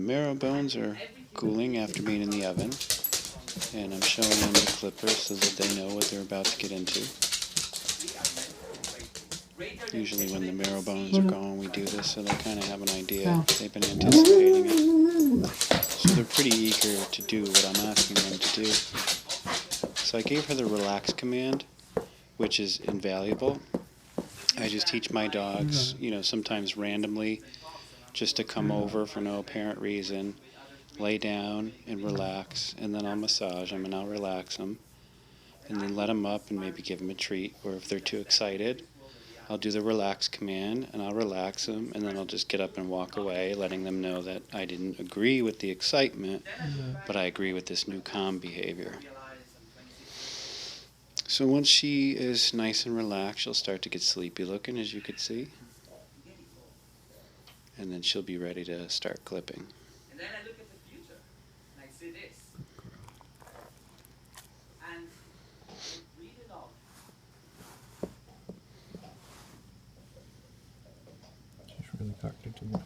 marrow bones are cooling after being in the oven, and I'm showing them the clipper so that they know what they're about to get into. Usually when the marrow bones are gone, we do this so they kind of have an idea. They've been anticipating it. So they're pretty eager to do what I'm asking them to do. So I gave her the relax command, which is invaluable. I just teach my dogs, sometimes randomly, just to come over for no apparent reason, lay down and relax, and then I'll massage them and I'll relax them, and then let them up and maybe give them a treat. Or if they're too excited, I'll do the relax command and I'll relax them, and then I'll just get up and walk away, letting them know that I didn't agree with the excitement, but I agree with this new calm behavior. So once she is nice and relaxed, she'll start to get sleepy looking, as you could see. And then she'll be ready to start clipping. And then I look at the future, and I see this. And read it all. She's really tucked into it.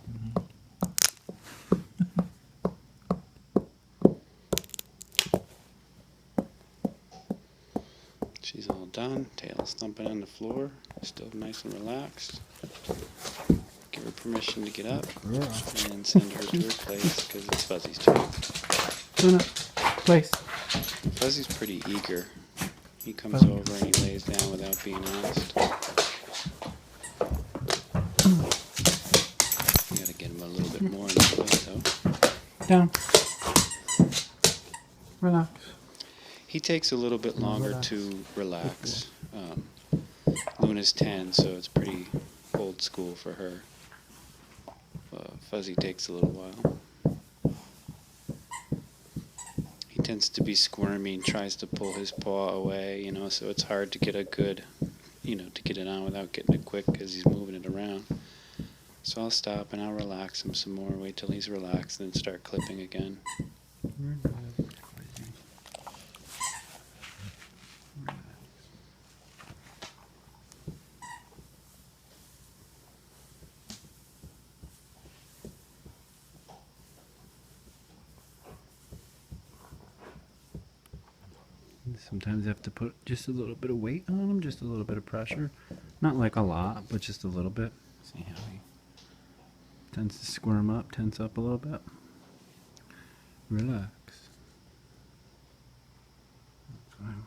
She's all done, tail's thumping on the floor, still nice and relaxed. Give her permission to get up, and send her to her place, because it's Fuzzy's turn. Luna, place. Fuzzy's pretty eager. He comes over and he lays down without being asked. You gotta get him a little bit more in the place, though. Down. Relax. He takes a little bit longer to relax. Luna's 10, so it's pretty old school for her. Fuzzy takes a little while. He tends to be squirmy and tries to pull his paw away, so it's hard to get a good, to get it on without getting it quick because he's moving it around. So I'll stop and I'll relax him some more, wait till he's relaxed, then start clipping again. Sometimes you have to put just a little bit of weight on him, just a little bit of pressure. Not like a lot, but just a little bit. See how he tends to squirm up, tense up a little bit. Relax. That's what I want.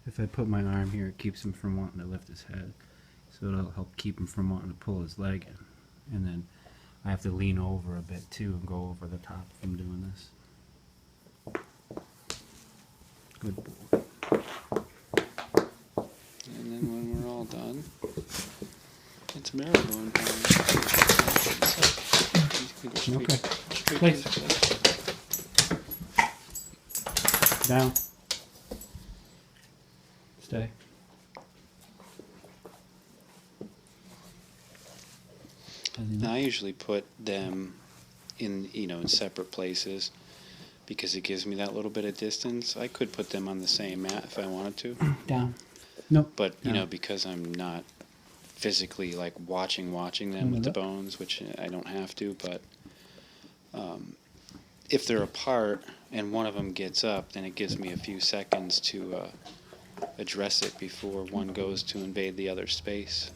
If I put my arm here, it keeps him from wanting to lift his head. So it'll help keep him from wanting to pull his leg in. And then I have to lean over a bit too and go over the top if I'm doing this. Good boy. And then when we're all done, it's marrow bone time. Okay. Place. Down. Stay. Now I usually put them in, in separate places, because it gives me that little bit of distance. I could put them on the same mat if I wanted to. Down. Nope. But, because I'm not physically like watching them with the bones, which I don't have to, but if they're apart and one of them gets up, then it gives me a few seconds to address it before one goes to invade the other space.